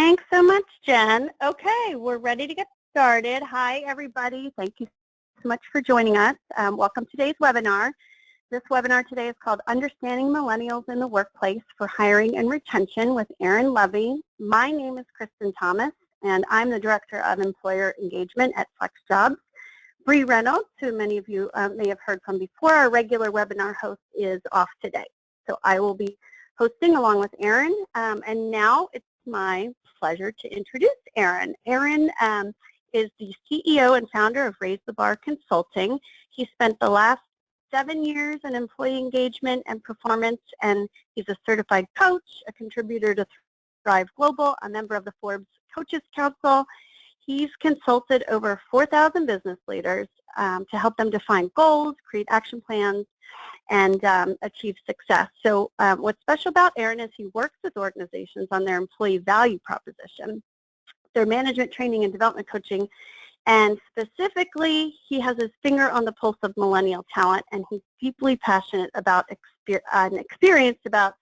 Thanks so much, Jen. Okay, we're ready to get started. Hi, everybody. Thank you so much for joining us. Welcome to today's webinar. This webinar today is called Understanding Millennials in the Workplace for Hiring and Retention with Erin Levy. My name is Kristen Thomas, and I'm the Director of Employer Engagement at FlexJobs. Bree Reynolds, who many of you may have heard from before, our regular webinar host, is off today. So I will be hosting along with Erin, and now it's my pleasure to introduce Erin. Erin is the CEO and founder of Raise the Bar Consulting. He spent the last 7 years in employee engagement and performance, and he's a certified coach, a contributor to Thrive Global, a member of the Forbes Coaches Council. He's consulted over 4,000 business leaders to help them define goals, create action plans, and achieve success. So what's special about Erin is he works with organizations on their employee value proposition, their management training and development coaching, and specifically he has his finger on the pulse of millennial talent, and he's deeply passionate about and experienced about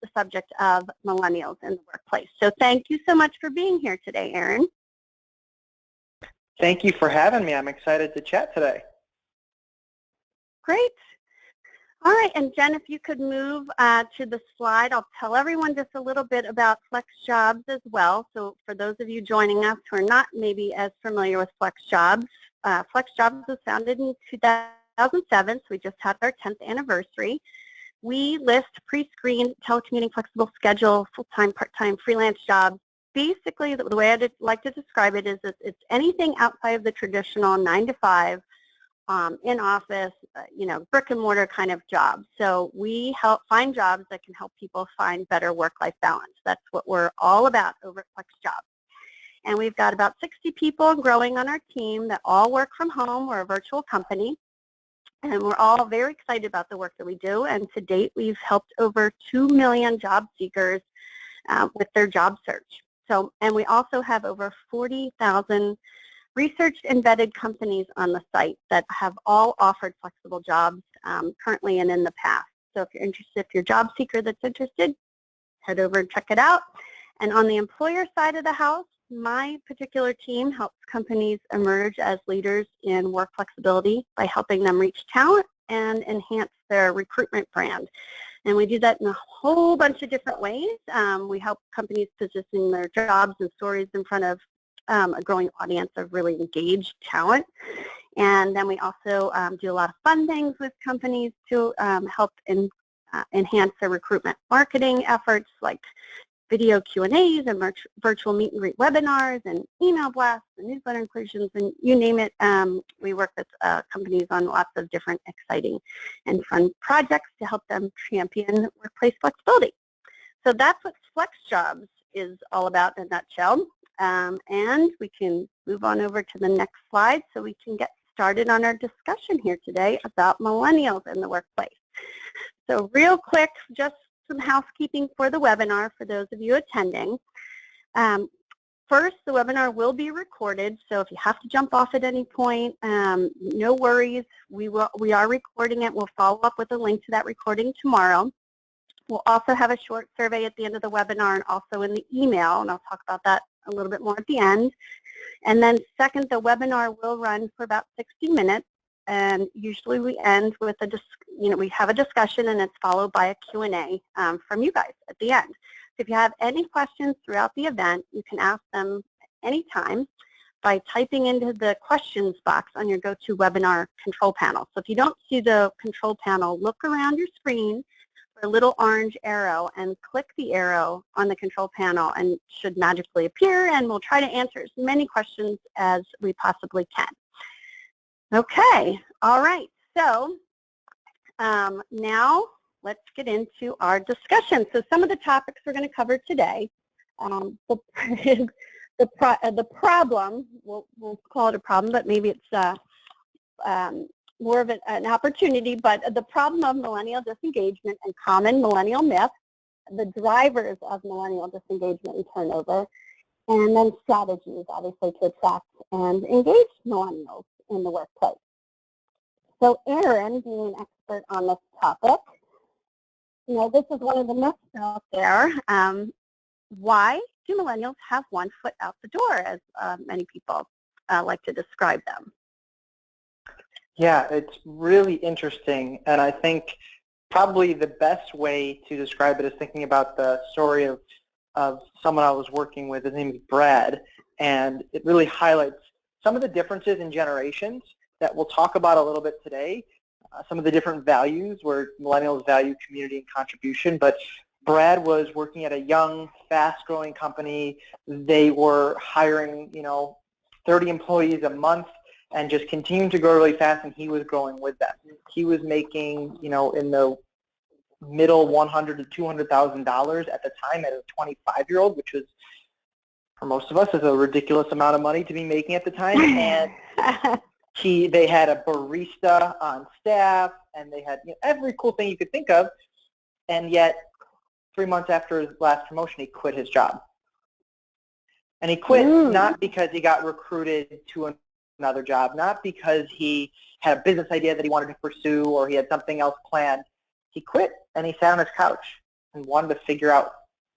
the subject of millennials in the workplace. So thank you so much for being here today, Erin. Thank you for having me. I'm excited to chat today. Great. All right, and Jen, if you could move to the slide, I'll tell everyone just a little bit about FlexJobs as well. So for those of you joining us who are not maybe as familiar with FlexJobs, FlexJobs was founded in 2007, so we just had our 10th anniversary. We list pre-screened telecommuting flexible schedule, full-time, part-time, freelance jobs. Basically, the way I'd like to describe it is it's anything outside of the traditional 9 to 5 in office, brick and mortar kind of job. So we help find jobs that can help people find better work-life balance. That's what we're all about over at FlexJobs. And we've got about 60 people growing on our team that all work from home. We're a virtual company. And we're all very excited about the work that we do. And to date, we've helped over 2 million job seekers with their job search. So, and we also have over 40,000 researched and vetted companies on the site that have all offered flexible jobs currently and in the past. So if you're interested, if you're a job seeker that's interested, head over and check it out. And on the employer side of the house, my particular team helps companies emerge as leaders in work flexibility by helping them reach talent and enhance their recruitment brand. And we do that in a whole bunch of different ways. We help companies position their jobs and stories in front of a growing audience of really engaged talent. And then we also do a lot of fun things with companies to help enhance their recruitment marketing efforts, like video Q&As and virtual meet and greet webinars and email blasts and newsletter inclusions, and you name it. We work with companies on lots of different exciting and fun projects to help them champion workplace flexibility. So that's what FlexJobs is all about in a nutshell. And we can move on over to the next slide so we can get started on our discussion here today about millennials in the workplace. So real quick, just some housekeeping for the webinar for those of you attending. First, the webinar will be recorded, so if you have to jump off at any point, no worries. We are recording it. We'll follow up with a link to that recording tomorrow. We'll also have a short survey at the end of the webinar and also in the email, and I'll talk about that a little bit more at the end. And then second, the webinar will run for about 60 minutes, and usually we end with we have a discussion and it's followed by a Q&A from you guys at the end. So if you have any questions throughout the event, you can ask them anytime by typing into the questions box on your GoToWebinar control panel. So if you don't see the control panel, look around your screen for a little orange arrow and click the arrow on the control panel, and it should magically appear, and we'll try to answer as many questions as we possibly can. Okay, all right, so now let's get into our discussion. So some of the topics we're going to cover today, the problem, we'll call it a problem, but maybe it's more of an opportunity, but the problem of millennial disengagement and common millennial myths, the drivers of millennial disengagement and turnover, and then strategies, obviously, to attract and engage millennials in the workplace. So Erin, being an expert on this topic, this is one of the myths out there. Why do millennials have one foot out the door, as many people like to describe them? Yeah, it's really interesting, and I think probably the best way to describe it is thinking about the story of someone I was working with. His name is Brad, and it really highlights some of the differences in generations that we'll talk about a little bit today, some of the different values where millennials value community and contribution. But Brad was working at a young, fast-growing company. They were hiring, 30 employees a month and just continuing to grow really fast, and he was growing with them. He was making, in the middle $100,000 to $200,000 at the time as a 25-year-old, which was, for most of us, is a ridiculous amount of money to be making at the time. And they had a barista on staff, and they had every cool thing you could think of. And yet, 3 months after his last promotion, he quit his job. And he quit not because he got recruited to another job, not because he had a business idea that he wanted to pursue or he had something else planned. He quit and he sat on his couch and wanted to figure out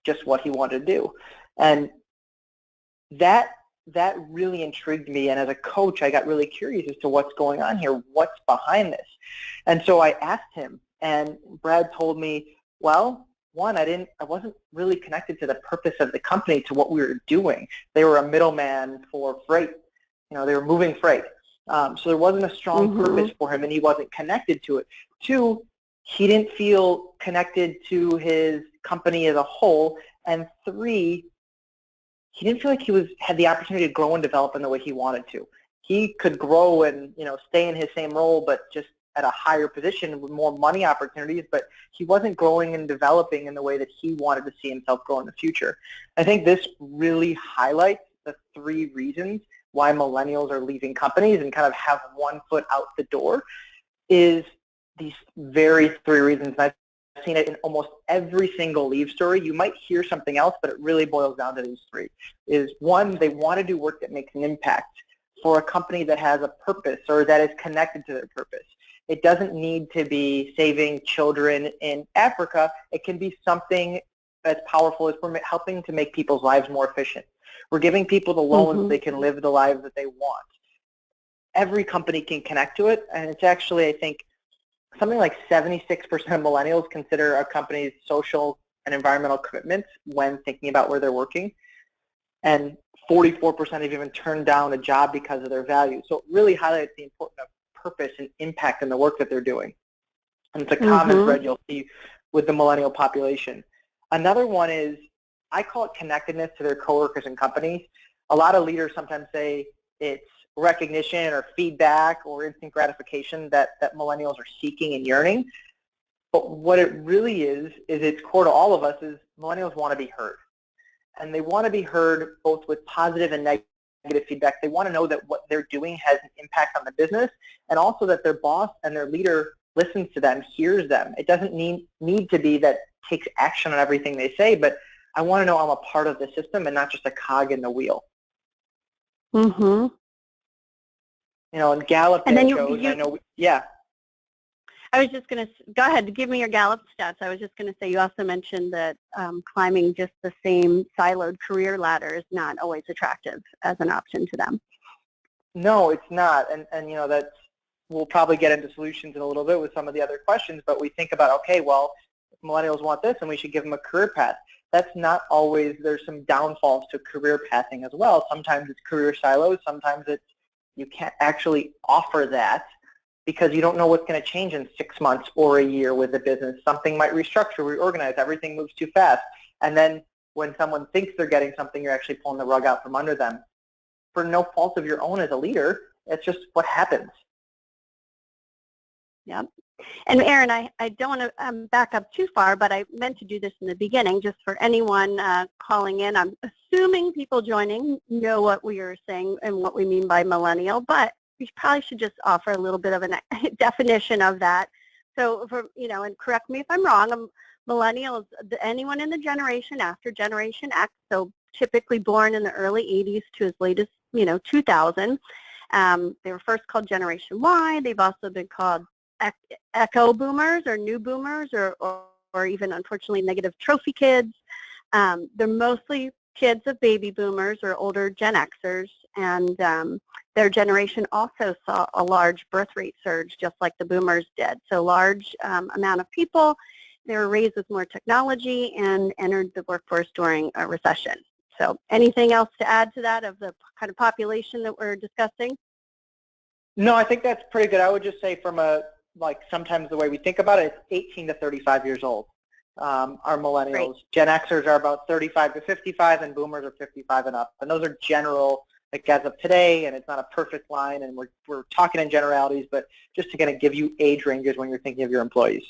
just what he wanted to do. And that really intrigued me, and as a coach I got really curious as to what's going on here, what's behind this. And so I asked him, and Brad told me, well, one, I wasn't really connected to the purpose of the company, to what we were doing. They were a middleman for freight. They were moving freight. So there wasn't a strong purpose for him, and he wasn't connected to it. Two, he didn't feel connected to his company as a whole. And three, he didn't feel like he had the opportunity to grow and develop in the way he wanted to. He could grow and stay in his same role, but just at a higher position with more money opportunities, but he wasn't growing and developing in the way that he wanted to see himself grow in the future. I think this really highlights the 3 reasons why millennials are leaving companies and kind of have one foot out the door, is these very 3 reasons. And I've seen it in almost every single leave story. You might hear something else, but it really boils down to these 3. Is 1, they want to do work that makes an impact for a company that has a purpose or that is connected to their purpose. It doesn't need to be saving children in Africa. It can be something as powerful as we're helping to make people's lives more efficient. We're giving people the loans so they can live the lives that they want. Every company can connect to it, and it's actually, I think, something like 76% of millennials consider a company's social and environmental commitments when thinking about where they're working, and 44% have even turned down a job because of their values. So it really highlights the importance of purpose and impact in the work that they're doing. And it's a common thread you'll see with the millennial population. Another one is, I call it connectedness to their coworkers and companies. A lot of leaders sometimes say it's recognition or feedback or instant gratification that millennials are seeking and yearning. But what it really is it's core to all of us, is millennials want to be heard. And they want to be heard both with positive and negative feedback. They want to know that what they're doing has an impact on the business, and also that their boss and their leader listens to them, hears them. It doesn't need to be that takes action on everything they say, but I want to know I'm a part of the system and not just a cog in the wheel. And Gallup shows, I know, yeah. I was just going to, go ahead, give me your Gallup stats. I was just going to say, you also mentioned that climbing just the same siloed career ladder is not always attractive as an option to them. No, it's not. And that's, we'll probably get into solutions in a little bit with some of the other questions, but we think about, okay, well, if millennials want this, and we should give them a career path. That's not always, there's some downfalls to career pathing as well. Sometimes it's career silos. Sometimes it's, you can't actually offer that because you don't know what's going to change in 6 months or a year with the business. Something might restructure, reorganize, everything moves too fast. And then when someone thinks they're getting something, you're actually pulling the rug out from under them. For no fault of your own as a leader, it's just what happens. Yep. And Erin, I don't want to back up too far, but I meant to do this in the beginning just for anyone calling in. I'm assuming people joining know what we are saying and what we mean by millennial, but we probably should just offer a little bit of a definition of that. So, and correct me if I'm wrong, millennial is anyone in the generation after Generation X, so typically born in the early 80s to as late as, 2000. They were first called Generation Y. They've also been called echo boomers or new boomers or even, unfortunately, negative trophy kids. They're mostly kids of baby boomers or older Gen Xers, and their generation also saw a large birth rate surge, just like the boomers did. So large amount of people, they were raised with more technology and entered the workforce during a recession. So anything else to add to that of the kind of population that we're discussing? No, I think that's pretty good. I would just say from sometimes the way we think about it, it's 18 to 35 years old. Our millennials. Great. Gen Xers are about 35 to 55, and boomers are 55 and up. And those are general, like as of today, and it's not a perfect line, and we're talking in generalities, but just to kind of give you age ranges when you're thinking of your employees.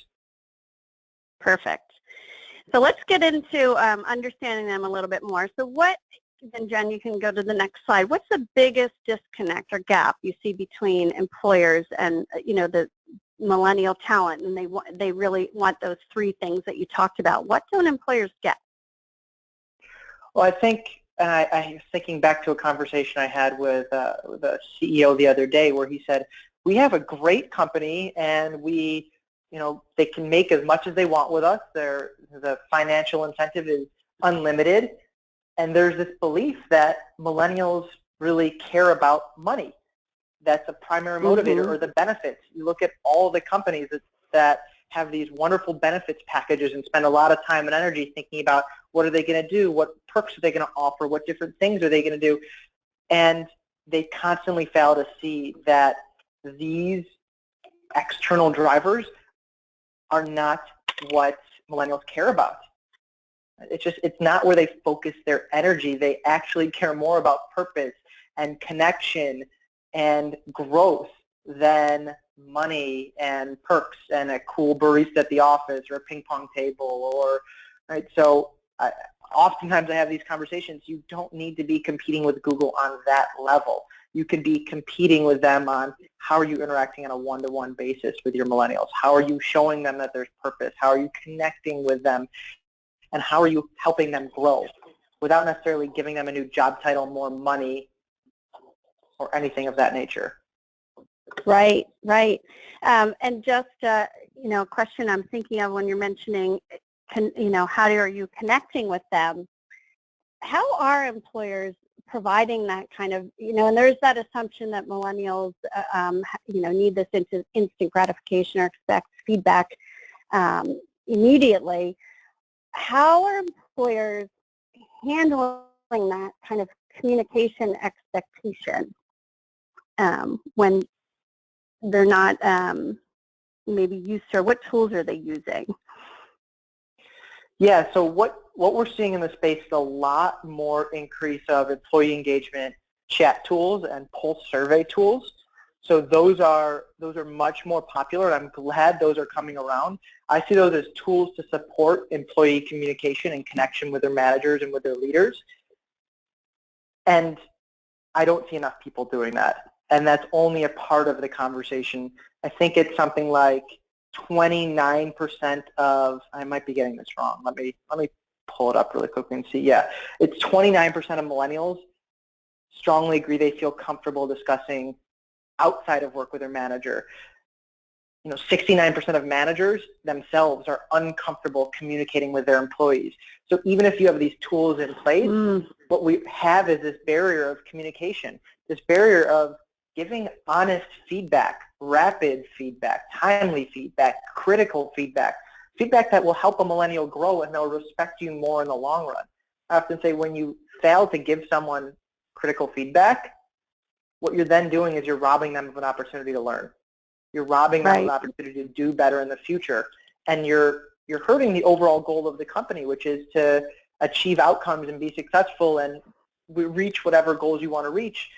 Perfect. So let's get into understanding them a little bit more. So then Jen, you can go to the next slide. What's the biggest disconnect or gap you see between employers and, the millennial talent, and they really want those three things that you talked about? What don't employers get? Well, I think, and I was thinking back to a conversation I had with a CEO the other day where he said, we have a great company and they can make as much as they want with us. The financial incentive is unlimited. And there's this belief that millennials really care about money. That's a primary motivator, or the benefits. You look at all the companies that have these wonderful benefits packages and spend a lot of time and energy thinking about what are they going to do, what perks are they going to offer, what different things are they going to do. And they constantly fail to see that these external drivers are not what millennials care about. It's not where they focus their energy. They actually care more about purpose and connection and growth than money and perks and a cool barista at the office or a ping pong table right? So oftentimes I have these conversations. You don't need to be competing with Google on that level. You could be competing with them on how are you interacting on a one-to-one basis with your millennials? How are you showing them that there's purpose? How are you connecting with them? And how are you helping them grow without necessarily giving them a new job title, more money, or anything of that nature? Right. And just, a question I'm thinking of when you're mentioning, how are you connecting with them? How are employers providing that kind of, and there's that assumption that millennials, need this instant gratification or expect feedback immediately. How are employers handling that kind of communication expectation when they're not maybe used to, or what tools are they using? Yeah, so what we're seeing in the space is a lot more increase of employee engagement chat tools and pulse survey tools. So those are much more popular, and I'm glad those are coming around. I see those as tools to support employee communication and connection with their managers and with their leaders. And I don't see enough people doing that. And that's only a part of the conversation. I think it's something like 29% of, I might be getting this wrong. Let me pull it up really quickly and see. Yeah, it's 29% of millennials strongly agree they feel comfortable discussing outside of work with their manager. 69% of managers themselves are uncomfortable communicating with their employees. So even if you have these tools in place, what we have is this barrier of communication, this barrier of giving honest feedback, rapid feedback, timely feedback, critical feedback, feedback that will help a millennial grow and they'll respect you more in the long run. I often say when you fail to give someone critical feedback, what you're then doing is you're robbing them of an opportunity to learn. You're robbing them of an opportunity to do better in the future. And you're hurting the overall goal of the company, which is to achieve outcomes and be successful and reach whatever goals you want to reach.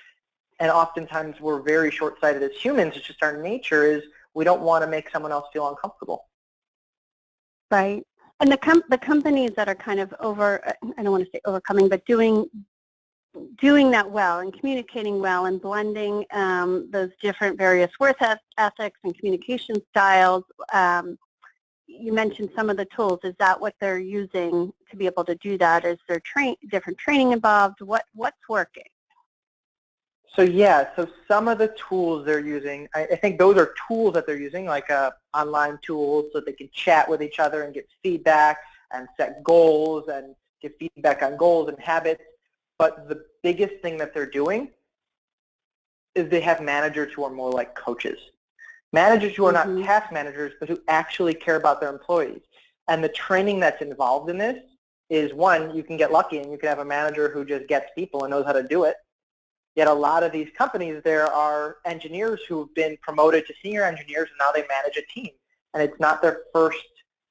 And oftentimes we're very short-sighted as humans. It's just our nature is we don't want to make someone else feel uncomfortable. Right. And the companies that are kind of I don't want to say overcoming, but doing that well and communicating well and blending those different various work ethics and communication styles. You mentioned some of the tools. Is that what they're using to be able to do that? Is there different training involved? What's working? So some of the tools they're using, I think those are tools that they're using, like online tools so they can chat with each other and get feedback and set goals and give feedback on goals and habits. But the biggest thing that they're doing is they have managers who are more like coaches. Managers who are not task managers, but who actually care about their employees. And the training that's involved in this is, one, you can get lucky and you can have a manager who just gets people and knows how to do it. Yet a lot of these companies, there are engineers who have been promoted to senior engineers and now they manage a team. And it's not their first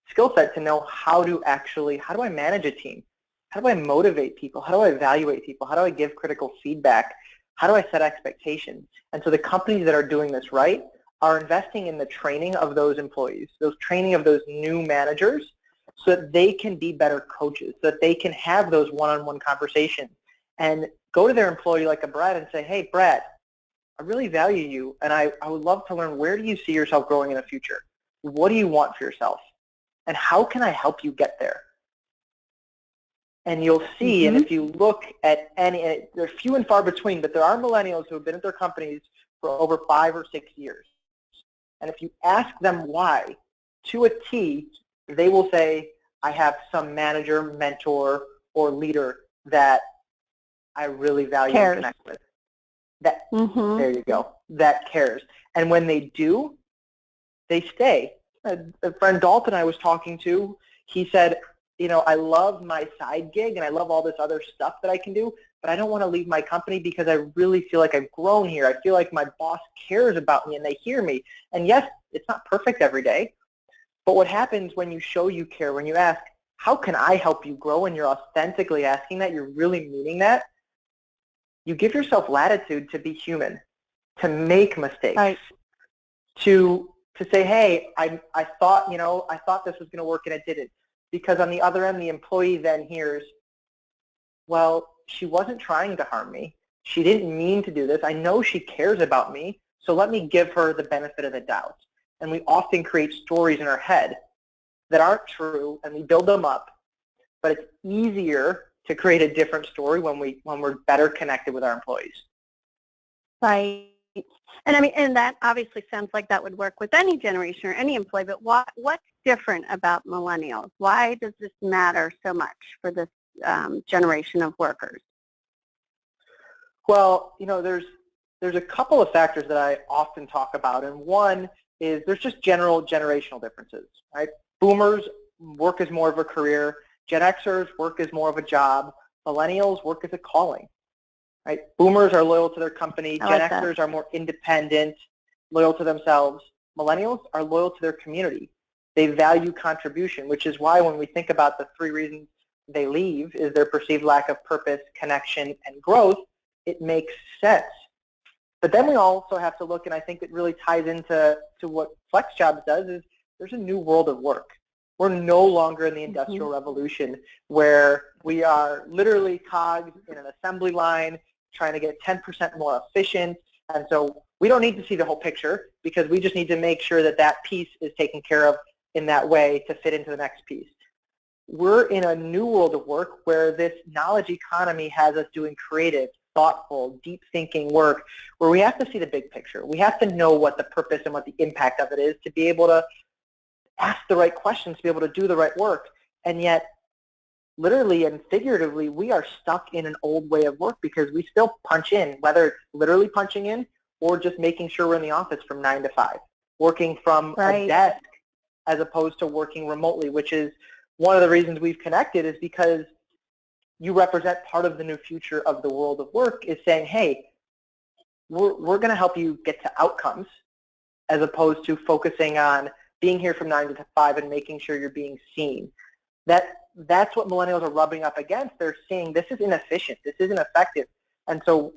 skill set to know how do I manage a team? How do I motivate people? How do I evaluate people? How do I give critical feedback? How do I set expectations? And so the companies that are doing this right are investing in the training of those employees, those training of those new managers, so that they can be better coaches, so that they can have those one-on-one conversations and go to their employee like a Brad and say, hey, Brad, I really value you, and I would love to learn, where do you see yourself growing in the future? What do you want for yourself? And how can I help you get there? And you'll see, and if you look at any, they're few and far between, but there are millennials who have been at their companies for over 5 or 6 years. And if you ask them why, to a T, they will say, I have some manager, mentor, or leader that I really value and connect with. That, there you go, that cares. And when they do, they stay. A friend Dalton I was talking to, he said, you know, I love my side gig and I love all this other stuff that I can do, but I don't want to leave my company because I really feel like I've grown here. I feel like my boss cares about me and they hear me. And yes, it's not perfect every day, but what happens when you show you care, when you ask, how can I help you grow, and you're authentically asking that, you're really meaning that, you give yourself latitude to be human, to make mistakes, to say, hey, I thought this was going to work and it didn't. Because on the other end, the employee then hears, well, she wasn't trying to harm me. She didn't mean to do this. I know she cares about me, so let me give her the benefit of the doubt. And we often create stories in our head that aren't true, and we build them up. But it's easier to create a different story when we're better connected with our employees. Right. And I mean, and that obviously sounds like that would work with any generation or any employee, but what's different about millennials? Why does this matter so much for this generation of workers? Well, you know, there's a couple of factors that I often talk about, and one is there's just general generational differences, right? Boomers, work is more of a career. Gen Xers, work is more of a job. Millennials, work is a calling. Right? Boomers are loyal to their company. Gen Xers are more independent, loyal to themselves. Millennials are loyal to their community. They value contribution, which is why when we think about the 3 reasons they leave, is their perceived lack of purpose, connection, and growth, it makes sense. But then we also have to look, and I think it really ties into what FlexJobs does, is there's a new world of work. We're no longer in the Industrial Revolution where we are literally cogs in an assembly line trying to get 10% more efficient. And so we don't need to see the whole picture because we just need to make sure that that piece is taken care of in that way to fit into the next piece. We're in a new world of work where this knowledge economy has us doing creative, thoughtful, deep thinking work where we have to see the big picture. We have to know what the purpose and what the impact of it is to be able to ask the right questions, to be able to do the right work. And yet, literally and figuratively, we are stuck in an old way of work because we still punch in, whether it's literally punching in or just making sure we're in the office from 9 to 5, working from a desk as opposed to working remotely, which is one of the reasons we've connected, is because you represent part of the new future of the world of work, is saying, hey, we're going to help you get to outcomes as opposed to focusing on being here from 9 to 5 and making sure you're being seen. That's what millennials are rubbing up against. They're saying this is inefficient, this isn't effective. And so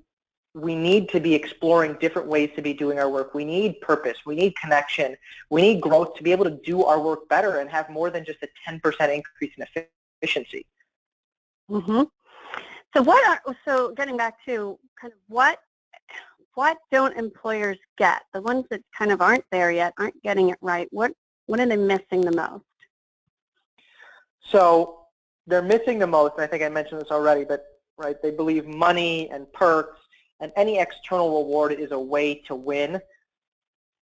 we need to be exploring different ways to be doing our work. We need purpose, we need connection, we need growth to be able to do our work better and have more than just a 10% increase in efficiency. So getting back to kind of what don't employers get? The ones that kind of aren't there yet, aren't getting it right. What are they missing the most? So they're missing the most, and I think I mentioned this already, but right, they believe money and perks and any external reward is a way to win.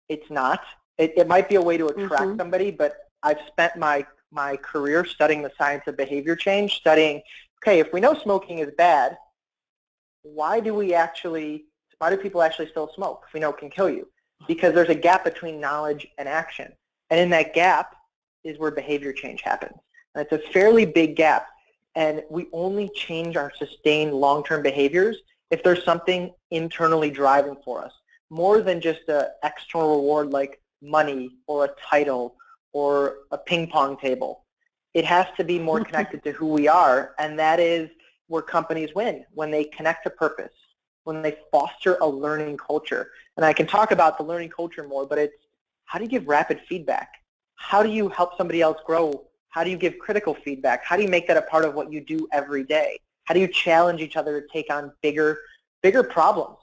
It's not. It might be a way to attract somebody, but I've spent my career studying the science of behavior change, studying okay, if we know smoking is bad, why do people actually still smoke if we know it can kill you? Because there's a gap between knowledge and action. And in that gap is where behavior change happens. And it's a fairly big gap. And we only change our sustained long-term behaviors if there's something internally driving for us, more than just an external reward like money or a title or a ping pong table. It has to be more connected to who we are, and that is where companies win, when they connect to purpose, when they foster a learning culture. And I can talk about the learning culture more, but it's how do you give rapid feedback? How do you help somebody else grow? How do you give critical feedback? How do you make that a part of what you do every day? How do you challenge each other to take on bigger problems?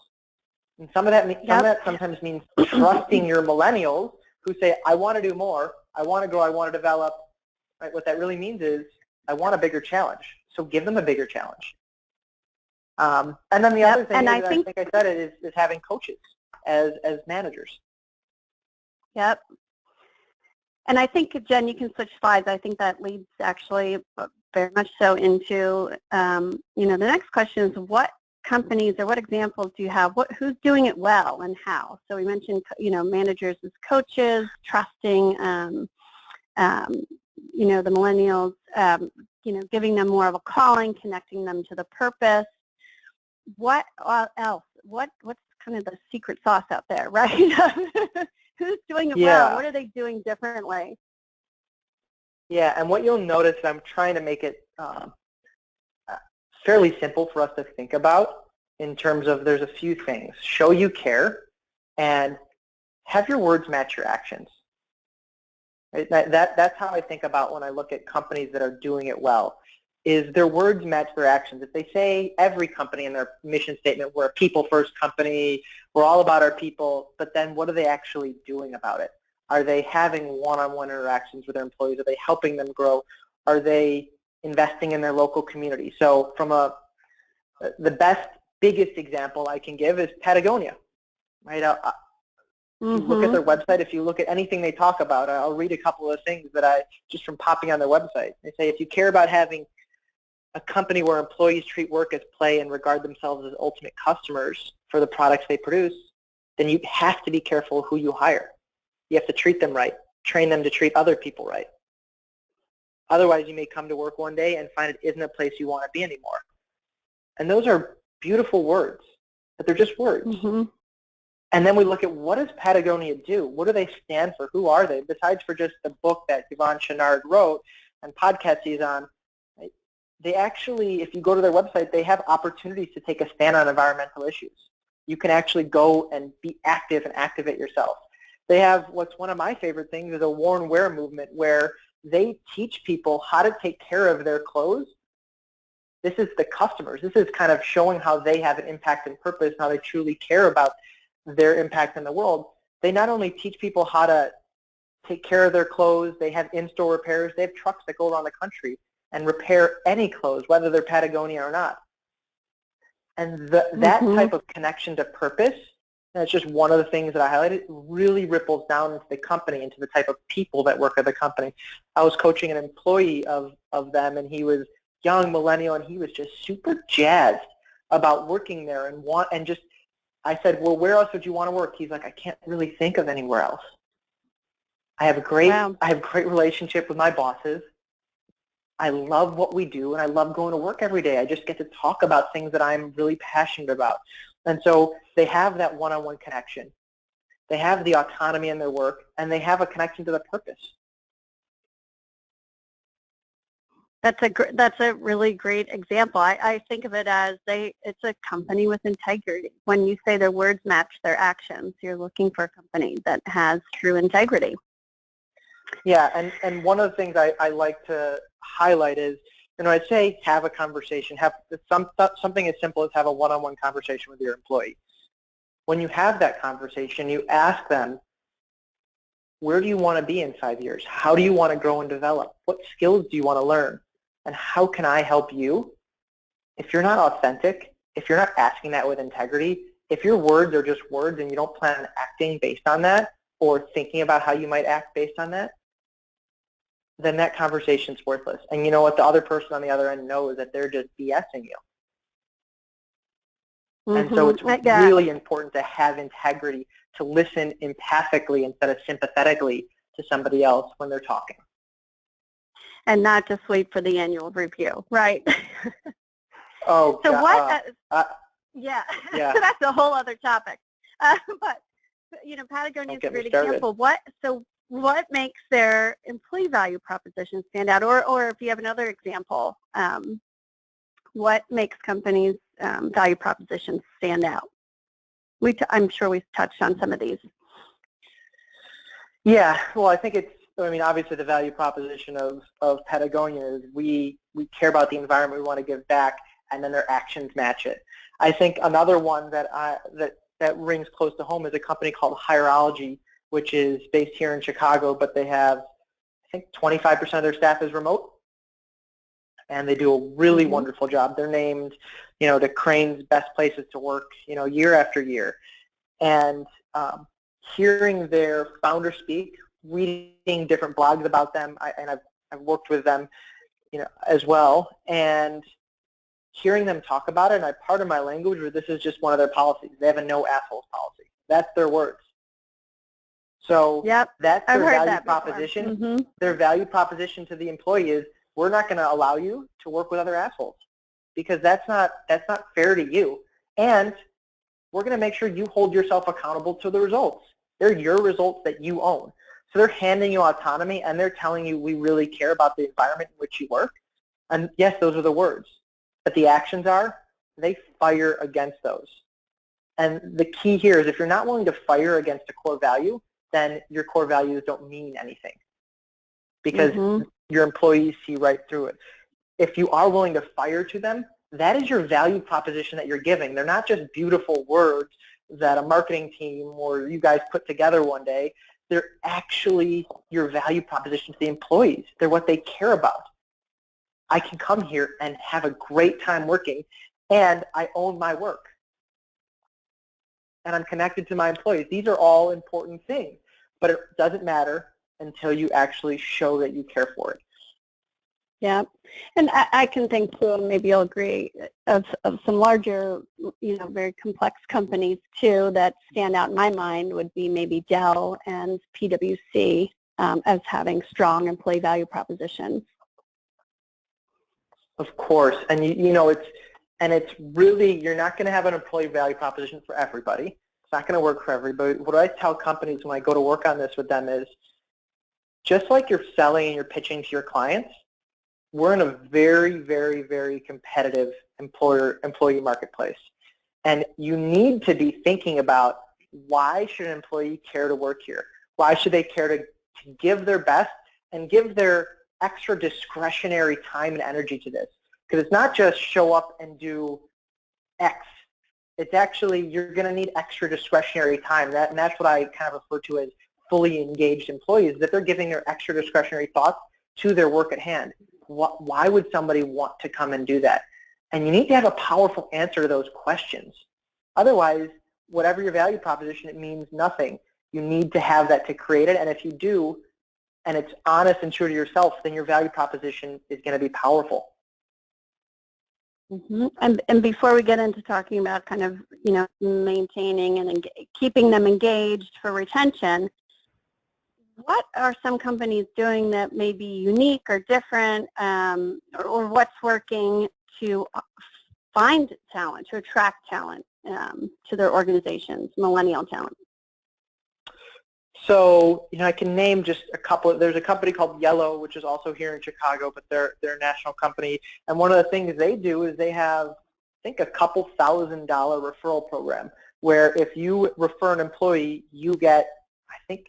And some of that sometimes means trusting your millennials who say, I want to do more, I want to grow, I want to develop. Right? What that really means is, I want a bigger challenge. So give them a bigger challenge. And then the other thing, I think I said it, is having coaches as managers. Yep. And I think, Jen, you can switch slides. I think that leads actually very much so into, the next question is what companies or what examples do you have? Who's doing it well and how? So we mentioned, managers as coaches, trusting, the millennials, giving them more of a calling, connecting them to the purpose. What else? What's kind of the secret sauce out there, right? Who's doing it well? What are they doing differently? Yeah, and what you'll notice, I'm trying to make it fairly simple for us to think about in terms of there's a few things. Show you care and have your words match your actions. Right? That's how I think about when I look at companies that are doing it well, is their words match their actions. If they say, every company in their mission statement, we're a people-first company, we're all about our people, but then what are they actually doing about it? Are they having one-on-one interactions with their employees? Are they helping them grow? Are they investing in their local community? So from the biggest example I can give is Patagonia, right? If you look at their website, if you look at anything they talk about, I'll read a couple of things that just from popping on their website. They say, if you care about having a company where employees treat work as play and regard themselves as ultimate customers for the products they produce, then you have to be careful who you hire. You have to treat them right, train them to treat other people right. Otherwise, you may come to work one day and find it isn't a place you want to be anymore. And those are beautiful words, but they're just words. And then we look at, what does Patagonia do? What do they stand for? Who are they? Besides for just the book that Yvonne Chouinard wrote and podcast he's on, right? They actually, if you go to their website, they have opportunities to take a stand on environmental issues. You can actually go and be active and activate yourself. They have what's one of my favorite things is a worn and wear movement where they teach people how to take care of their clothes. This is the customers. This is kind of showing how they have an impact and purpose, how they truly care about their impact in the world. They not only teach people how to take care of their clothes, they have in-store repairs, they have trucks that go around the country and repair any clothes, whether they're Patagonia or not. And that type of connection to purpose, that's just one of the things that I highlighted, really ripples down into the company, into the type of people that work at the company. I was coaching an employee of them, and he was young millennial, and he was just super jazzed about working there and just, I said, well, where else would you want to work? He's like, I can't really think of anywhere else. I have a great relationship with my bosses. I love what we do, and I love going to work every day. I just get to talk about things that I'm really passionate about. And so they have that one-on-one connection. They have the autonomy in their work, and they have a connection to the purpose. That's a really great example. I think of it as it's a company with integrity. When you say their words match their actions, you're looking for a company that has true integrity. Yeah, and one of the things I like to highlight is, I say have a conversation, have something as simple as have a one-on-one conversation with your employee. When you have that conversation, you ask them, where do you want to be in 5 years? How do you want to grow and develop? What skills do you want to learn? And how can I help you? If you're not authentic, if you're not asking that with integrity, if your words are just words and you don't plan on acting based on that or thinking about how you might act based on that, then that conversation's worthless. And you know what? The other person on the other end knows that they're just BSing you. And so it's really important to have integrity, to listen empathically instead of sympathetically to somebody else when they're talking. And not just wait for the annual review, right? Oh, so God. Yeah, yeah. That's a whole other topic. But, Patagonia is a great example. What makes their employee value proposition stand out? Or if you have another example, what makes companies' value propositions stand out? I'm sure we've touched on some of these. Yeah, well, I think obviously the value proposition of Patagonia is we care about the environment, we want to give back, and then their actions match it. I think another one that rings close to home is a company called Hierology, which is based here in Chicago, but they have, I think, 25% of their staff is remote, and they do a really wonderful job. They're named, the Crane's best places to work, year after year. And hearing their founder speak, reading different blogs about them, I've worked with them, as well, and hearing them talk about it, and part of my language where this is just one of their policies. They have a no assholes policy. That's their words. So that's their value proposition. Their value proposition to the employee is, we're not going to allow you to work with other assholes because that's not fair to you. And we're going to make sure you hold yourself accountable to the results. They're your results that you own. So they're handing you autonomy, and they're telling you, we really care about the environment in which you work. And yes, those are the words. But the actions are, they fire against those. And the key here is, if you're not willing to fire against a core value, then your core values don't mean anything, because your employees see right through it. If you are willing to fire to them, that is your value proposition that you're giving. They're not just beautiful words that a marketing team or you guys put together one day. They're actually your value proposition to the employees. They're what they care about. I can come here and have a great time working, and I own my work, and I'm connected to my employees. These are all important things, but it doesn't matter until you actually show that you care for it. Yeah, and I can think too, and maybe you'll agree, of some larger, very complex companies too that stand out in my mind would be maybe Dell and PwC as having strong employee value propositions. Of course, and it's really, you're not going to have an employee value proposition for everybody. It's not going to work for everybody. What I tell companies when I go to work on this with them is, just like you're selling and you're pitching to your clients, we're in a very, very, very competitive employee marketplace. And you need to be thinking about, why should an employee care to work here? Why should they care to give their best and give their extra discretionary time and energy to this? Because it's not just show up and do X. It's actually, you're going to need extra discretionary time. And that's what I kind of refer to as fully engaged employees, that they're giving their extra discretionary thoughts to their work at hand. Why would somebody want to come and do that? And you need to have a powerful answer to those questions. Otherwise, whatever your value proposition, it means nothing. You need to have that to create it. And if you do, and it's honest and true to yourself, then your value proposition is going to be powerful. And before we get into talking about kind of, maintaining and keeping them engaged for retention, what are some companies doing that may be unique or different, or what's working to find talent, to attract talent to their organizations, millennial talent? So, I can name just a couple. There's a company called Yellow, which is also here in Chicago, but they're a national company. And one of the things they do is they have, I think, a couple $1,000 referral program, where if you refer an employee, you get, it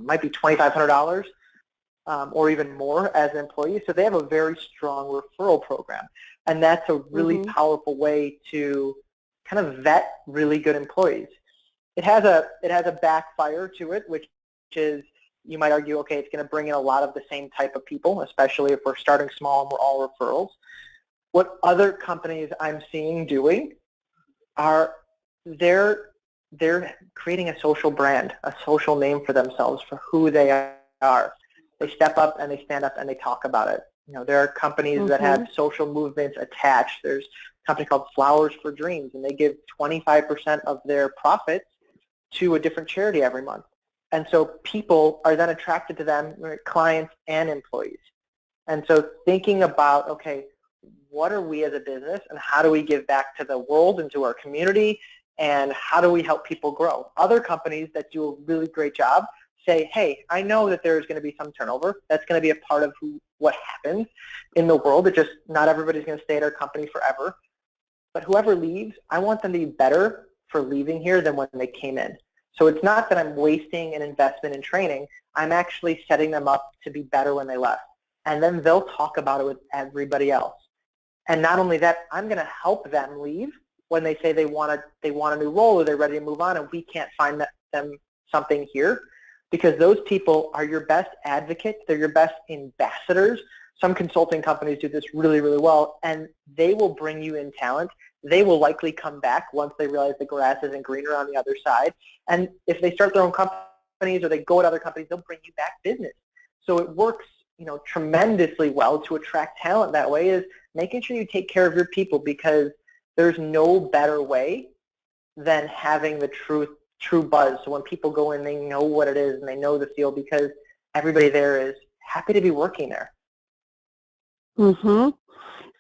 might be $2,500 or even more as an employee. So they have a very strong referral program. And that's a really powerful way to kind of vet really good employees. It has a backfire to it, which is, you might argue, okay, it's going to bring in a lot of the same type of people, especially if we're starting small and we're all referrals. What other companies I'm seeing doing are they're creating a social brand, a social name for themselves, for who they are. they step up and they stand up and they talk about it. You know, there are companies that have social movements attached. There's a company called Flowers for Dreams, and they give 25% of their profits to a different charity every month. And so people are then attracted to them, clients and employees. And so thinking about, okay, what are we as a business and how do we give back to the world and to our community, and how do we help people grow? Other companies that do a really great job say, hey, I know that there's going to be some turnover. That's going to be a part of what happens in the world. It just, not everybody's going to stay at our company forever. But whoever leaves, I want them to be better for leaving here than when they came in. So it's not that I'm wasting an investment in training. I'm actually setting them up to be better when they left. And then they'll talk about it with everybody else. And not only that, I'm going to help them leave when they say they want a new role or they're ready to move on and we can't find them something here, because those people are your best advocates. They're your best ambassadors. Some consulting companies do this really, really well, and they will bring you in talent. They will likely come back once they realize the grass isn't greener on the other side. And if they start their own companies or they go at other companies, they'll bring you back business. So it works, you know, tremendously well to attract talent that way, is making sure you take care of your people, because there's no better way than having the true buzz. So when people go in, they know what it is and they know the feel, because everybody there is happy to be working there.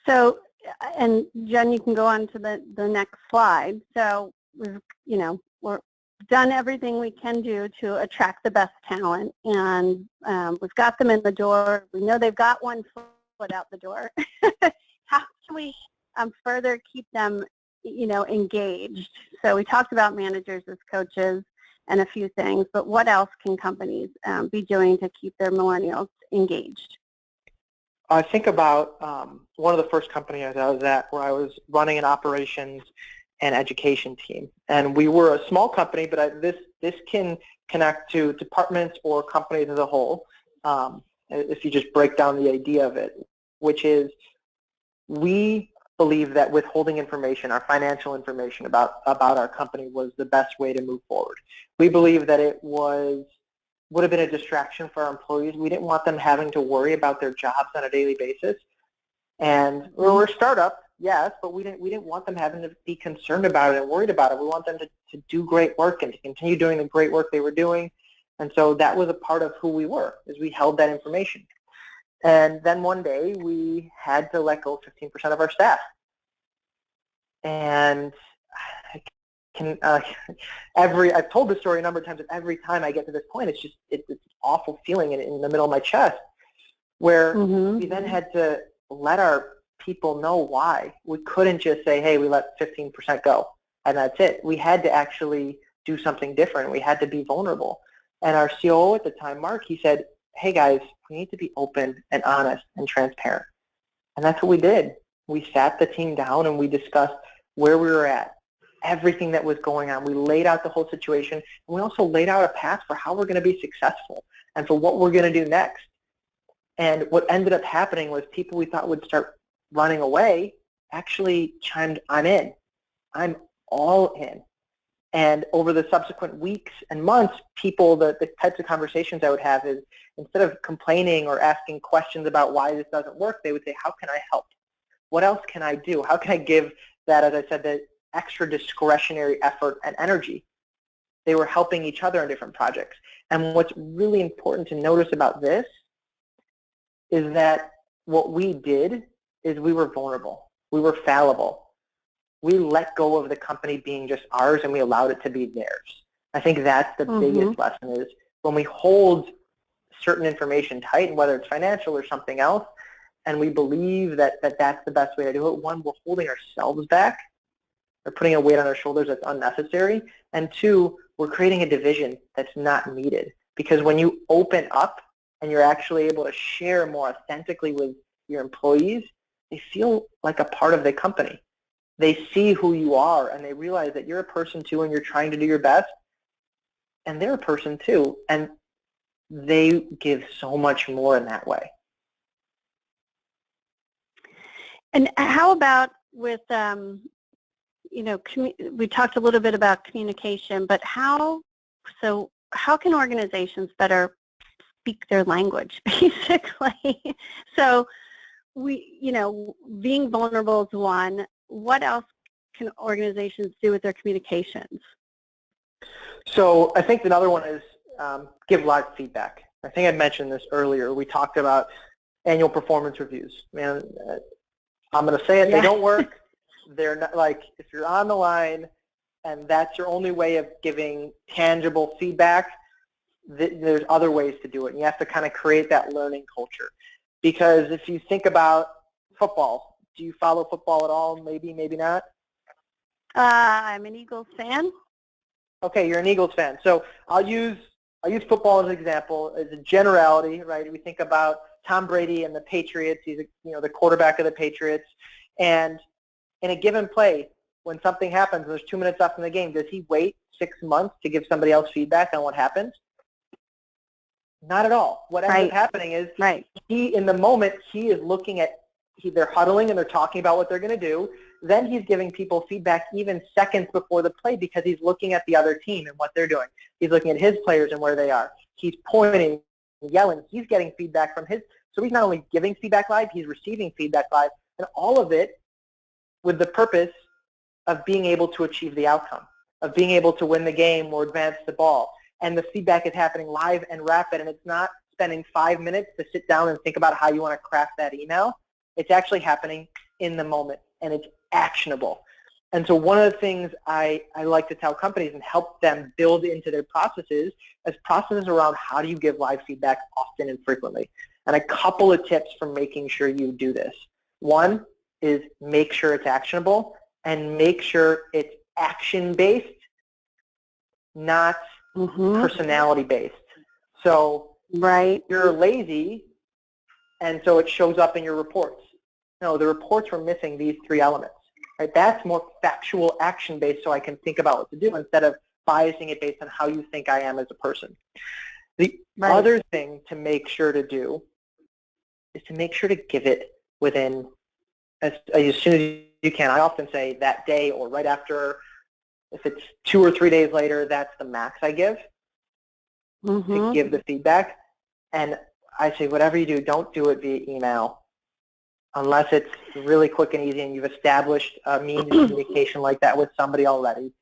So, and Jen, you can go on to the next slide. So we've done everything we can do to attract the best talent, and we've got them in the door. We know they've got one foot out the door. How can we further keep them, engaged? So we talked about managers as coaches and a few things, but what else can companies be doing to keep their millennials engaged? I think about one of the first companies I was at, where I was running an operations and education team. And we were a small company, but this can connect to departments or companies as a whole, if you just break down the idea of it, which is we believe that withholding information, our financial information about our company, was the best way to move forward. We believe that it would have been a distraction for our employees. We didn't want them having to worry about their jobs on a daily basis. And we're a startup, yes, but we didn't want them having to be concerned about it and worried about it. We want them to do great work and to continue doing the great work they were doing. And so that was a part of who we were, is we held that information. And then one day we had to let go 15% of our staff. And I've told this story a number of times, and every time I get to this point, it's an awful feeling in the middle of my chest, where we then had to let our people know why. We couldn't just say, hey, we let 15% go, and that's it. We had to actually do something different. We had to be vulnerable. And our COO at the time, Mark, he said, hey guys, we need to be open and honest and transparent. And that's what we did. We sat the team down and we discussed where we were at, everything that was going on. We laid out the whole situation, and we also laid out a path for how we're going to be successful and for what we're going to do next. And what ended up happening was people we thought would start running away actually chimed, I'm in. I'm all in. And over the subsequent weeks and months, the types of conversations I would have is, instead of complaining or asking questions about why this doesn't work, they would say, how can I help? What else can I do? How can I give that, as I said, that extra discretionary effort and energy? They were helping each other in different projects. And what's really important to notice about this is that what we did is we were vulnerable. We were fallible. We let go of the company being just ours, and we allowed it to be theirs. I think that's the biggest lesson, is when we hold certain information tight, and whether it's financial or something else, and we believe that that's the best way to do it, one, we're holding ourselves back. We're putting a weight on our shoulders that's unnecessary. And two, we're creating a division that's not needed. Because when you open up and you're actually able to share more authentically with your employees, they feel like a part of the company. They see who you are, and they realize that you're a person too, and you're trying to do your best, and they're a person too, and they give so much more in that way. And how about with, we talked a little bit about communication, but how can organizations better speak their language, basically. So being vulnerable is one. What else can organizations do with their communications? So I think another one is give live feedback. I think I mentioned this earlier. We talked about annual performance reviews. Man, I'm going to say it, Yeah. They don't work. They're not, like, if you're on the line and that's your only way of giving tangible feedback, there's other ways to do it. And you have to kind of create that learning culture. Because if you think about football, do you follow football at all? Maybe, maybe not? I'm an Eagles fan. Okay, you're an Eagles fan. So I'll use football as an example, as a generality, right? We think about Tom Brady and the Patriots. He's the quarterback of the Patriots. And in a given play, when something happens and there's 2 minutes left in the game, does he wait 6 months to give somebody else feedback on what happened? Not at all. What ends up happening is he, in the moment, he is looking at, they're huddling and they're talking about what they're going to do. Then he's giving people feedback even seconds before the play because he's looking at the other team and what they're doing. He's looking at his players and where they are. He's pointing, yelling. He's getting feedback from his. So he's not only giving feedback live, he's receiving feedback live. And all of it with the purpose of being able to achieve the outcome, of being able to win the game or advance the ball. And the feedback is happening live and rapid, and it's not spending 5 minutes to sit down and think about how you want to craft that email. It's actually happening in the moment, and it's actionable. And so one of the things I like to tell companies and help them build into their processes is processes around how do you give live feedback often and frequently. And a couple of tips for making sure you do this. One is make sure it's actionable and make sure it's action-based, not personality-based. So you're lazy, and so it shows up in your reports. No, the reports were missing these 3 elements. Right? That's more factual, action-based, so I can think about what to do instead of biasing it based on how you think I am as a person. The other thing to make sure to do is to make sure to give it within as soon as you can. I often say that day or right after. If it's 2 or 3 days later, that's the max I give to give the feedback. And I say, whatever you do, don't do it via email unless it's really quick and easy and you've established a means of communication like that with somebody already.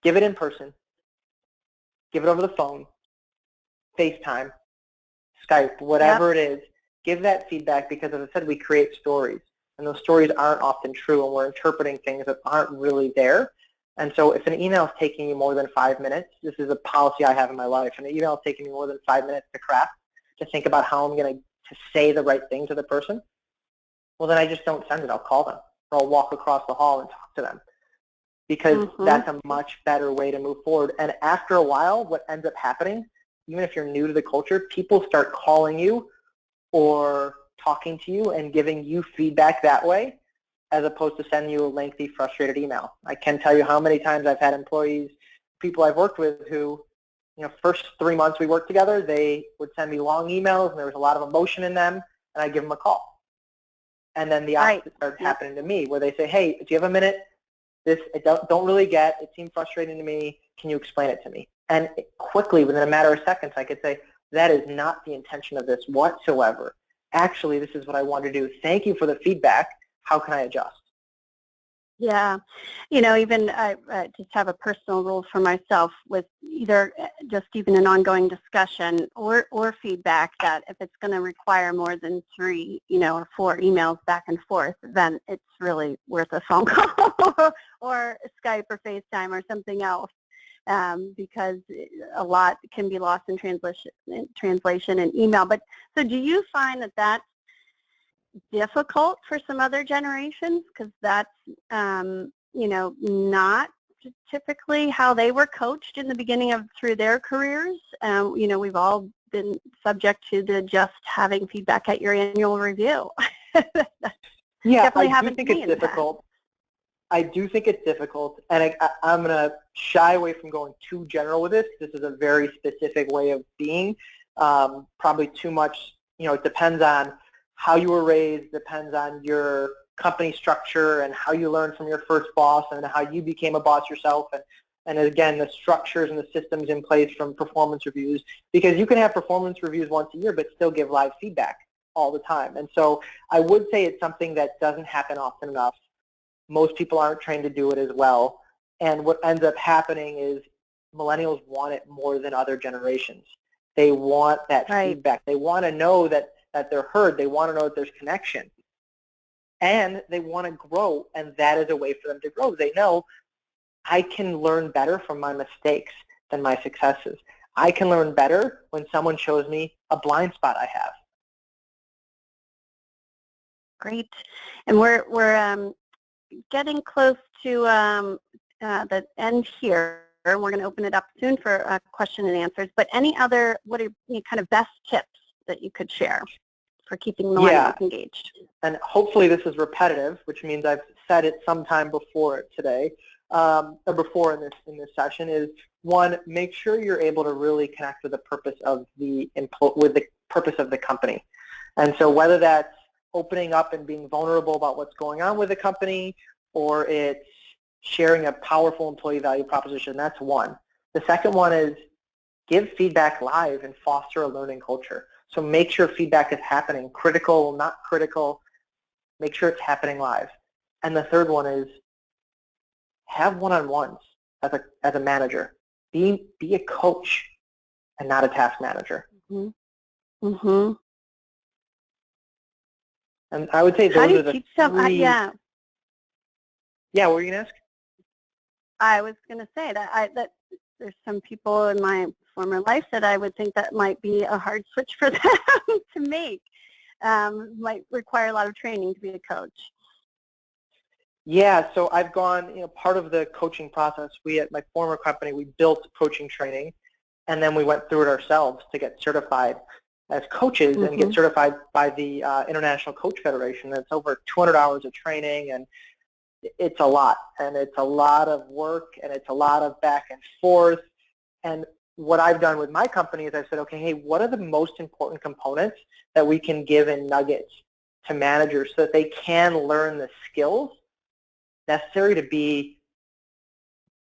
Give it in person. Give it over the phone, FaceTime, Skype, whatever it is. Give that feedback because, as I said, we create stories. And those stories aren't often true, and we're interpreting things that aren't really there. And so if an email is taking you more than 5 minutes, this is a policy I have in my life, and an email is taking me more than 5 minutes to craft, to think about how I'm going to say the right thing to the person, well, then I just don't send it. I'll call them, or I'll walk across the hall and talk to them, because that's a much better way to move forward. And after a while, what ends up happening, even if you're new to the culture, people start calling you or talking to you and giving you feedback that way, as opposed to sending you a lengthy, frustrated email. I can tell you how many times I've had employees, people I've worked with who, first 3 months we worked together, they would send me long emails and there was a lot of emotion in them, and I'd give them a call. And then the opposite started happening to me, where they say, hey, do you have a minute? This I don't really get. It seemed frustrating to me. Can you explain it to me? And quickly, within a matter of seconds, I could say, that is not the intention of this whatsoever. Actually, this is what I want to do. Thank you for the feedback. How can I adjust? Yeah. Even I just have a personal rule for myself with either just even an ongoing discussion or feedback, that if it's going to require more than 3, or 4 emails back and forth, then it's really worth a phone call or Skype or FaceTime or something else, because a lot can be lost in translation and email. But so do you find that that's difficult for some other generations, because that's not typically how they were coached in the beginning through their careers? We've all been subject to the just having feedback at your annual review. Yeah, I do think it's difficult. I do think it's difficult, and I'm going to shy away from going too general with this. This is a very specific way of being. Probably too much, it depends on how you were raised, depends on your company structure and how you learned from your first boss and how you became a boss yourself. And And again, the structures and the systems in place from performance reviews, because you can have performance reviews once a year but still give live feedback all the time. And so I would say it's something that doesn't happen often enough. Most people aren't trained to do it as well. And what ends up happening is millennials want it more than other generations. They want that feedback. They want to know that they're heard. They want to know that there's connection. And they want to grow, and that is a way for them to grow. They know I can learn better from my mistakes than my successes. I can learn better when someone shows me a blind spot I have. Great. And we're getting close to the end here. We're going to open it up soon for question and answers. But any other, what are any kind of best tips that you could share for keeping millennials engaged? And hopefully this is repetitive, which means I've said it sometime before it today, or before in this session, is one, make sure you're able to really connect with the purpose of the purpose of the company. And so whether that's opening up and being vulnerable about what's going on with the company, or it's sharing a powerful employee value proposition, that's one. The second one is give feedback live and foster a learning culture. So make sure feedback is happening, critical, not critical, make sure it's happening live. And the third one is have one-on-ones as a manager. Be a coach and not a task manager. Mm-hmm. Mm-hmm. And I would say those are the three. Yeah, what were you going to ask? I was going to say that there's some people in my former life that I would think that might be a hard switch for them to make. Might require a lot of training to be a coach. Yeah, so I've gone, part of the coaching process, we at my former company, we built coaching training, and then we went through it ourselves to get certified as coaches and get certified by the International Coach Federation. That's over 200 hours of training, and it's a lot, and it's a lot of work, and it's a lot of back and forth. And what I've done with my company is I said, okay, hey, what are the most important components that we can give in nuggets to managers so that they can learn the skills necessary to be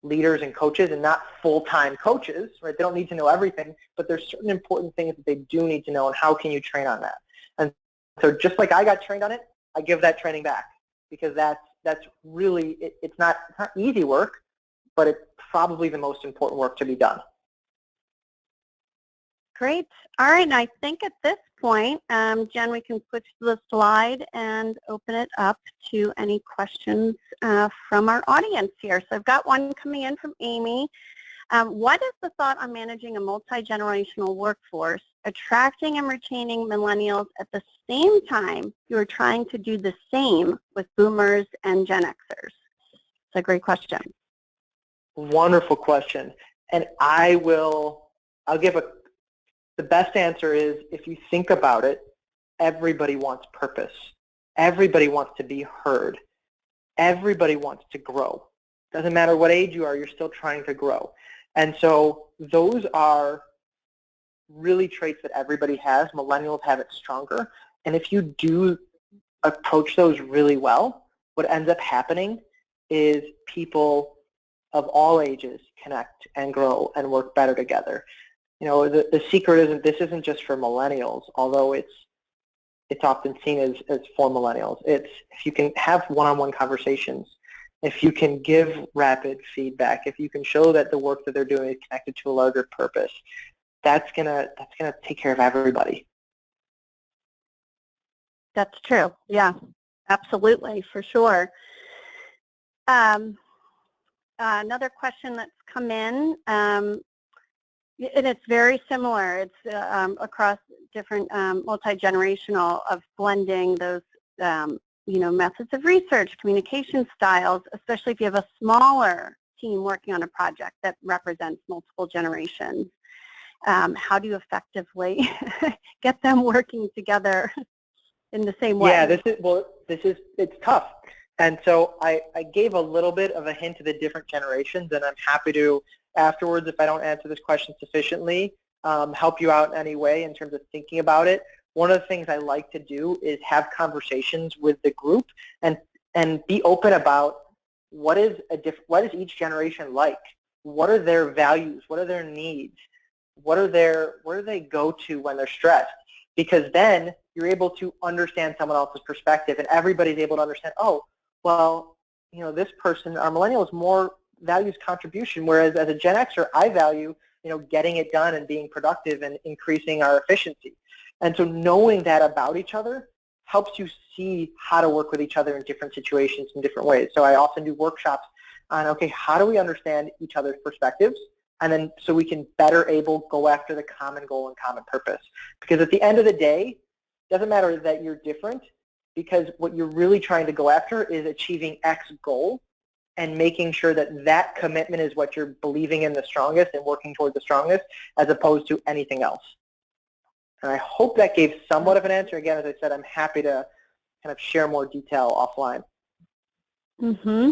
leaders and coaches and not full-time coaches, right? They don't need to know everything, but there's certain important things that they do need to know, and how can you train on that? And so just like I got trained on it, I give that training back, because that's really, it's not easy work, but it's probably the most important work to be done. Great. All right, and I think at this point, Jen, we can switch to the slide and open it up to any questions from our audience here. So I've got one coming in from Amy. What is the thought on managing a multi-generational workforce, attracting and retaining millennials at the same time you are trying to do the same with boomers and Gen Xers? It's a great question. Wonderful question. And I'll give the best answer is, if you think about it, everybody wants purpose. Everybody wants to be heard. Everybody wants to grow. Doesn't matter what age you are, you're still trying to grow. And so those are really traits that everybody has. Millennials have it stronger. And if you do approach those really well, what ends up happening is people of all ages connect and grow and work better together. The secret this isn't just for millennials, although it's often seen as for millennials. It's if you can have one-on-one conversations, if you can give rapid feedback, if you can show that the work that they're doing is connected to a larger purpose, that's gonna take care of everybody. That's true. Yeah, absolutely, for sure. Another question that's come in, and it's very similar. It's across different multi-generational of blending those methods of research, communication styles, especially if you have a smaller team working on a project that represents multiple generations. How do you effectively get them working together in the same way? Yeah, it's tough. And so I gave a little bit of a hint to the different generations, and I'm happy to, afterwards, if I don't answer this question sufficiently, help you out in any way in terms of thinking about it. One of the things I like to do is have conversations with the group and be open about what is each generation like. what are their values, what are their needs, where do they go to when they're stressed? Because then you're able to understand someone else's perspective, and everybody's able to understand, oh, well, this person, our millennial, is more values contribution, whereas as a Gen Xer, I value, getting it done and being productive and increasing our efficiency. And so knowing that about each other helps you see how to work with each other in different situations in different ways. So I often do workshops on, okay, how do we understand each other's perspectives? And then so we can better go after the common goal and common purpose. Because at the end of the day, it doesn't matter that you're different, because what you're really trying to go after is achieving X goal and making sure that that commitment is what you're believing in the strongest and working toward the strongest, as opposed to anything else. And I hope that gave somewhat of an answer. Again, as I said, I'm happy to kind of share more detail offline. Mm-hmm.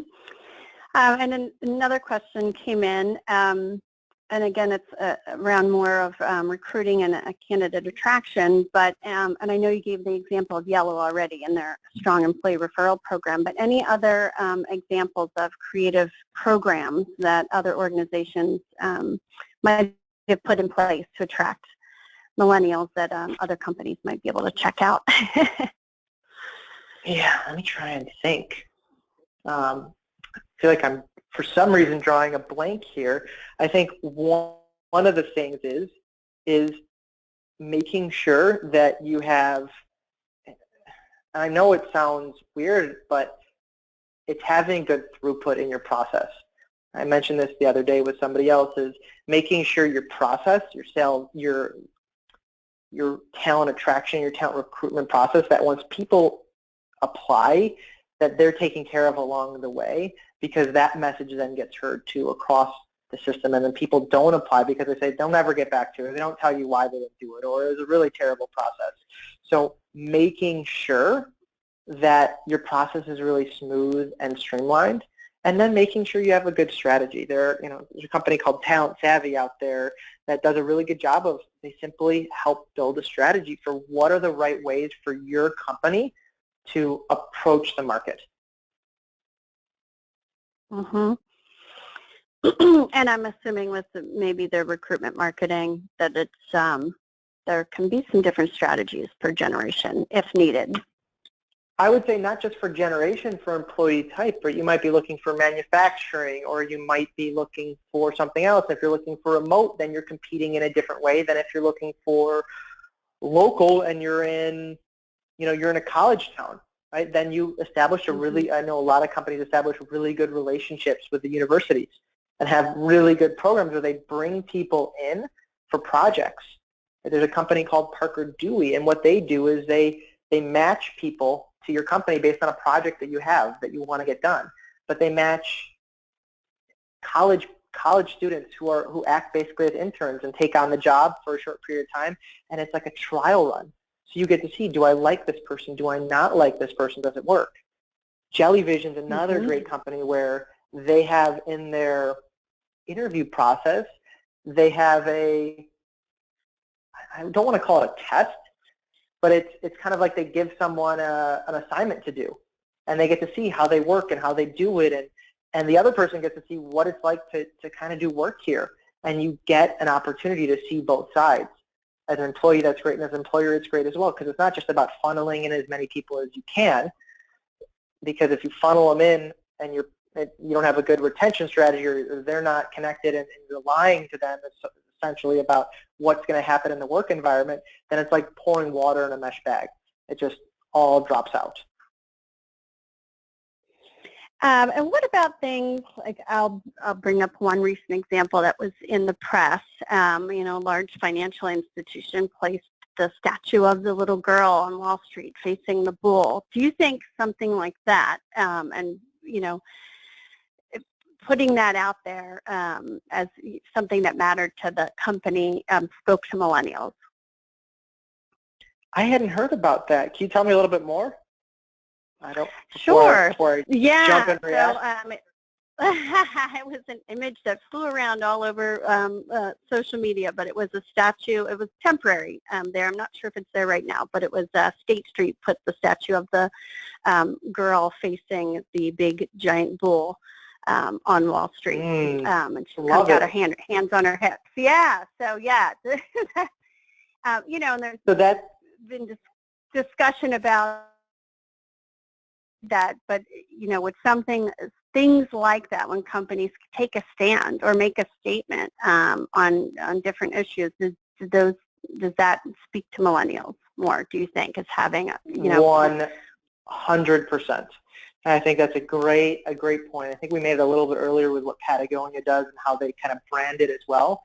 And then another question came in, and again, it's around more of recruiting and a candidate attraction, but, and I know you gave the example of Yellow already in their strong employee referral program, but any other examples of creative programs that other organizations might have put in place to attract millennials that other companies might be able to check out? Yeah, let me try and think. I feel like I'm, for some reason, drawing a blank here. I think one of the things is making sure that you have, and I know it sounds weird, but it's having good throughput in your process. I mentioned this the other day with somebody else, is making sure your process, your sales, your talent attraction, your talent recruitment process, that once people apply, that they're taken care of along the way, because that message then gets heard too across the system, and then people don't apply because they say they'll never get back to it. They don't tell you why they didn't do it, or it was a really terrible process. So making sure that your process is really smooth and streamlined, and then making sure you have a good strategy. There's a company called Talent Savvy out there that does a really good job of, they simply help build a strategy for what are the right ways for your company to approach the market. Mm-hmm. And I'm assuming with maybe their recruitment marketing that it's there can be some different strategies per generation if needed. I would say not just for generation, for employee type, but you might be looking for manufacturing, or you might be looking for something else. If you're looking for remote, then you're competing in a different way than if you're looking for local and you're in a college town, right? Then you establish a really, I know a lot of companies establish really good relationships with the universities and have really good programs where they bring people in for projects. There's a company called Parker Dewey, and what they do is they match people to your company based on a project that you have that you want to get done. But they match college students who act basically as interns and take on the job for a short period of time, and it's like a trial run. So you get to see, do I like this person? Do I not like this person? Does it work? Jellyvision's another great company where they have in their interview process, they have I don't want to call it a test, but it's kind of like they give someone an assignment to do, and they get to see how they work and how they do it, and the other person gets to see what it's like to kind of do work here, and you get an opportunity to see both sides. As an employee, that's great, and as an employer, it's great as well, because it's not just about funneling in as many people as you can, because if you funnel them in and you don't have a good retention strategy, or they're not connected and you're lying to them, it's essentially about what's going to happen in the work environment, then it's like pouring water in a mesh bag. It just all drops out. And what about things like, I'll bring up one recent example that was in the press. A large financial institution placed the statue of the little girl on Wall Street facing the bull. Do you think something like that, and putting that out there as something that mattered to the company, spoke to millennials? I hadn't heard about that. Can you tell me a little bit more? Sure. Before I yeah. jump and react. So it was an image that flew around all over social media, but it was a statue. It was temporary there. I'm not sure if it's there right now, but it was State Street put the statue of the girl facing the big giant bull on Wall Street, and she's kind of got her hands on her hips. Yeah, so yeah, you know, and there's been discussion about that, but you know, with things like that, when companies take a stand or make a statement on different issues, does that speak to millennials more? Do you think, as having a, you know, 100%? And I think that's a great point. I think we made it a little bit earlier with what Patagonia does and how they kind of brand it as well.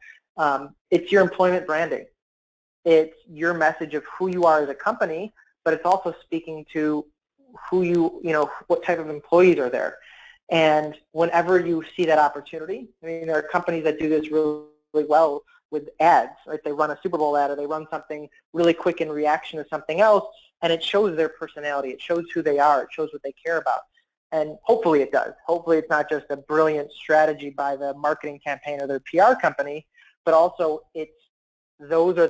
It's your employment branding. It's your message of who you are as a company, but it's also speaking to who you know, what type of employees are there. And whenever you see that opportunity, I mean, there are companies that do this really, really well with ads, right? They run a Super Bowl ad or they run something really quick in reaction to something else, and it shows their personality. It shows who they are. It shows what they care about. And hopefully it does. Hopefully it's not just a brilliant strategy by the marketing campaign or their PR company, but also those are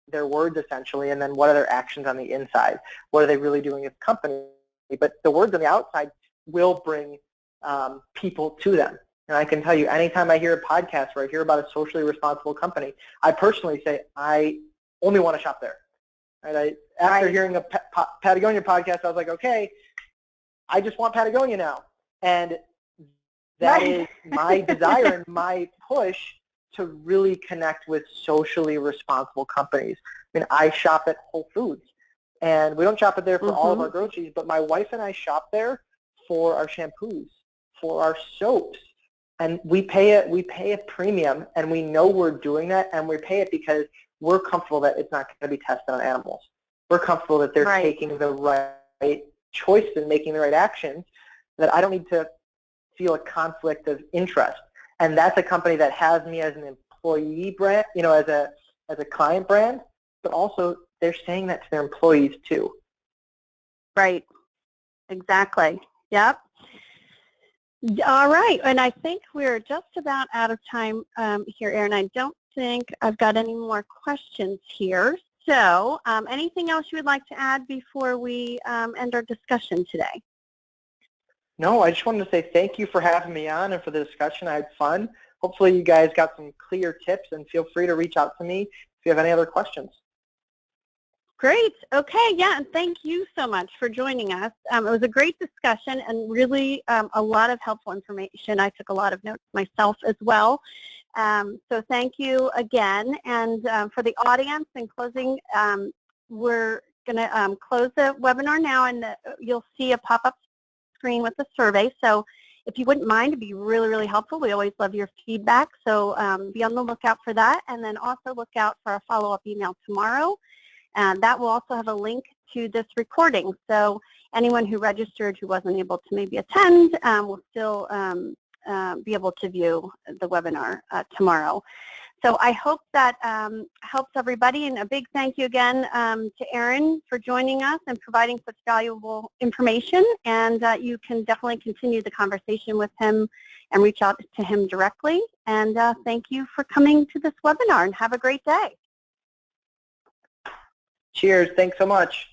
their words essentially, and then what are their actions on the inside? What are they really doing as a company? But the words on the outside will bring people to them. And I can tell you, anytime I hear a podcast where I hear about a socially responsible company, I personally say, I only want to shop there. Right? After hearing a Patagonia podcast, I was like, okay, I just want Patagonia now. And that is my desire and my push to really connect with socially responsible companies. I mean, I shop at Whole Foods, and we don't shop it there for all of our groceries, but my wife and I shop there for our shampoos, for our soaps, and we pay a premium, and we know we're doing that, and we pay it because we're comfortable that it's not going to be tested on animals. We're comfortable that they're taking the right choice and making the right actions, that I don't need to feel a conflict of interest. And that's a company that has me as an employee brand, you know, as a client brand, but also they're saying that to their employees too. Right. Exactly. Yep. All right. And I think we're just about out of time here, Erin. I don't think I've got any more questions here. So anything else you would like to add before we end our discussion today? No, I just wanted to say thank you for having me on and for the discussion. I had fun. Hopefully you guys got some clear tips, and feel free to reach out to me if you have any other questions. Great. Okay. Yeah. And thank you so much for joining us. It was a great discussion and really a lot of helpful information. I took a lot of notes myself as well. So thank you again. And for the audience, in closing, we're going to close the webinar now, and you'll see a pop-up screen with the survey. So if you wouldn't mind, it'd be really, really helpful. We always love your feedback. So be on the lookout for that. And then also look out for our follow-up email tomorrow. And that will also have a link to this recording. So anyone who registered who wasn't able to maybe attend will still be able to view the webinar tomorrow. So I hope that helps everybody, and a big thank you again to Erin for joining us and providing such valuable information. And you can definitely continue the conversation with him and reach out to him directly. And thank you for coming to this webinar, and have a great day. Cheers. Thanks so much.